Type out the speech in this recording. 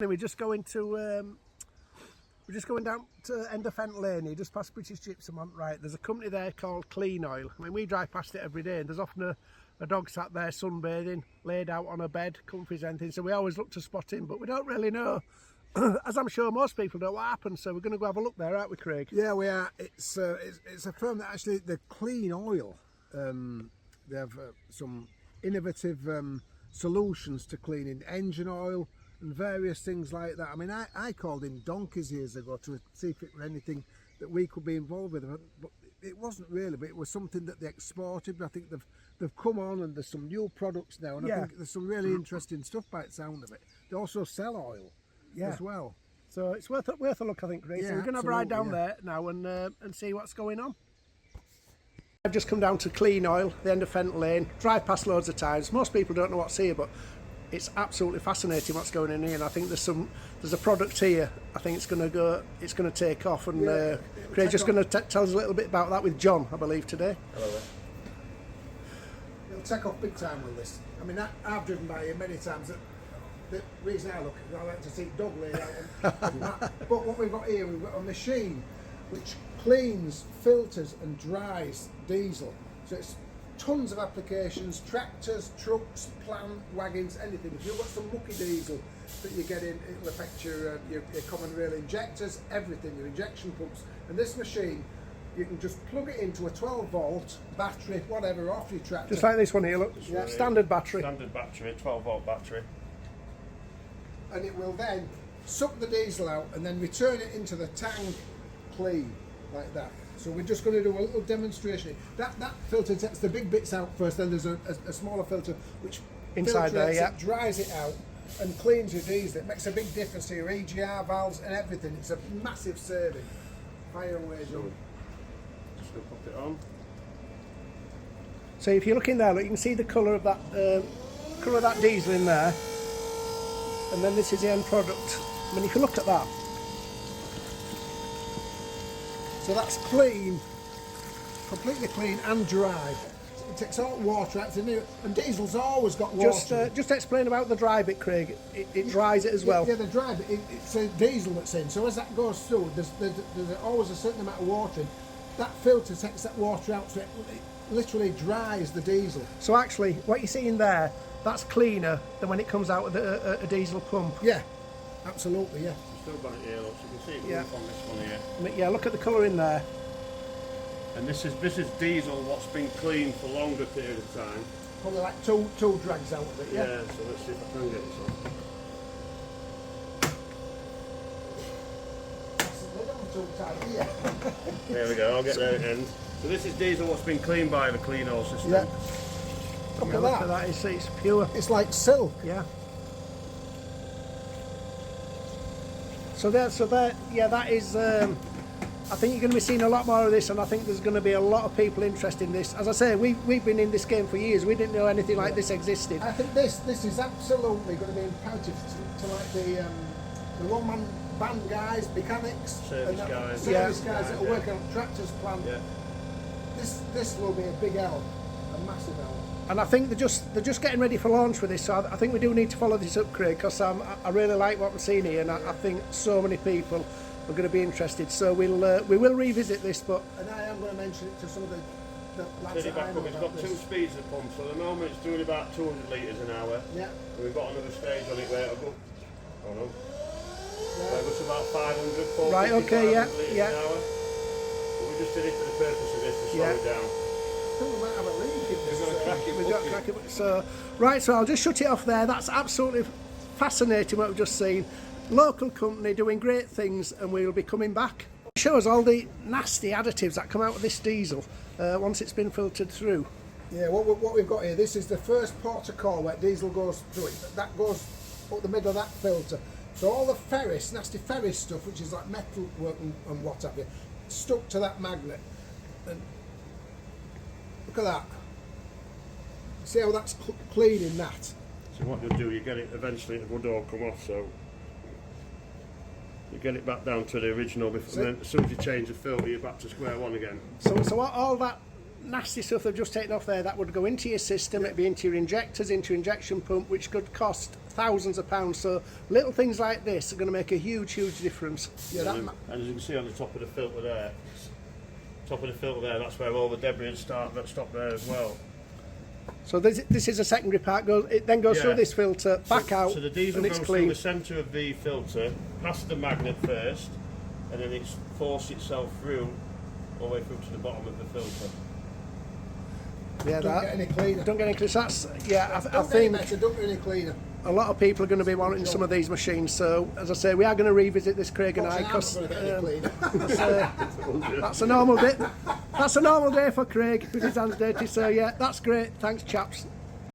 We're just going down to end of Fent Lane, just past British Gypsum on right. There's a company there called Kleenoil. I mean, we drive past it every day, and there's often a dog sat there sunbathing, laid out on a bed, comfy as anything. So we always look to spot him, but we don't really know, as I'm sure most people know, what happens. So we're going to go have a look there, aren't we, Craig? Yeah, we are. It's a firm that actually, the Kleenoil, they have some innovative solutions to cleaning engine oil and various things like that. I mean, I called in donkeys years ago to see if it were anything that we could be involved with, but it wasn't really. But it was something that they exported. But I think they've come on, and there's some new products now, and I think there's some really interesting stuff by the sound of it. They also sell oil as well, so it's worth a look, I think, Craig. Yeah, so we're going to ride down there now and see what's going on. I've just come down to Kleenoil, the end of Fent Lane. Drive past loads of times. Most people don't know what's here, but it's absolutely fascinating what's going in here, and I think there's a product here. I think it's going to take off, and Craig's just going to tell us a little bit about that with John, I believe, today. Hello there. It'll take off big time with this. I mean, I've driven by here many times. The reason I look at it, I like to see dog laid out. But what we've got here, we've got a machine which cleans, filters and dries diesel. So it's tons of applications, tractors, trucks, plant, wagons, anything. If you've got some mucky diesel that you get in, it'll affect your common rail injectors, everything, your injection pumps. And this machine, you can just plug it into a 12-volt battery, whatever, off your tractor. Just like this one here, look. Yeah. Standard battery. Standard battery, 12-volt battery. And it will then suck the diesel out and then return it into the tank clean, like that. So we're just going to do a little demonstration. That filter takes the big bits out first, then there's a smaller filter which inside there, it, dries it out and cleans your diesel. It makes a big difference to your EGR valves and everything. It's a massive saving. Fire away, John. Just going to pop it on. So if you look in there, look, you can see the colour of that diesel in there, and then this is the end product. I mean, you can look at that. So that's clean, completely clean and dry. It takes all water out, and diesel's always got water. Just explain about the dry bit, Craig. It dries it as well. Yeah, the dry bit, it's a diesel that's in. So as that goes through, there's always a certain amount of water in. That filter takes that water out, so it literally dries the diesel. So actually, what you're seeing there, that's cleaner than when it comes out with a diesel pump. Yeah, absolutely, yeah. Still got it here, look, so you can see it on this one here. Yeah, look at the colour in there. And this is diesel what's been cleaned for a longer period of time. Probably like two drags out of it, yeah? Yeah, so let's see if I can get this on. There we go, I'll get there at the end. So this is diesel what's been cleaned by the Kleenoil system. Yeah. Look at that. It's pure. It's like silk. Yeah. So that is. I think you're going to be seeing a lot more of this, and I think there's going to be a lot of people interested in this. As I say, we've been in this game for years. We didn't know anything like this existed. I think this is absolutely going to be imperative to like the one-man band guys, mechanics, service guys that are working on tractors, plant. Yeah. This will be a big help, a massive help. And I think they're just getting ready for launch with this. So I think we do need to follow this up, Craig, because I really like what I'm seeing here, and I think so many people are going to be interested. So we will revisit this, but and I am going to mention it to some of the lads that I know It's got two speeds of pump. So at the moment it's doing about 200 litres an hour. Yeah. And we've got another stage on it where it'll go. Oh no. Where it goes to about 500. Right. Okay. Yeah. An hour. But we just did it for the purpose of this to slow it down. I think we might have a leak in this. We've got crack it. So right. So I'll just shut it off there. That's absolutely fascinating what we've just seen. Local company doing great things, and we'll be coming back. It shows all the nasty additives that come out of this diesel once it's been filtered through. Yeah, what we've got here, this is the first port of call where diesel goes through it. That goes up the middle of that filter. So all the ferrous, nasty ferrous stuff, which is like metal work and what have you, stuck to that magnet. And look at that. See how that's cleaning that? So what you'll do, you get it eventually, it would all come off, so you get it back down to the original, and then as soon as you change the filter, you're back to square one again. So all that nasty stuff they've just taken off there, that would go into your system, it'd be into your injectors, into your injection pump, which could cost thousands of pounds. So little things like this are going to make a huge difference. Yeah, And as you can see on the top of the filter there, that's where all the debris stop there as well. So this is a secondary part. It then goes through this filter, back out, so the diesel and it's goes clean. through the centre of the filter, past the magnet first, and then it's forced itself through all the way through to the bottom of the filter. Yeah, Don't get any cleaner. Don't get any cleaner. That's, yeah, I Don't think get any better, don't get any cleaner. a lot of people are going to be wanting some of these machines. So, as I say, we are going to revisit this, Craig and I, because that's a normal day. That's a normal day for Craig with his hands dirty. So, yeah, that's great. Thanks, chaps.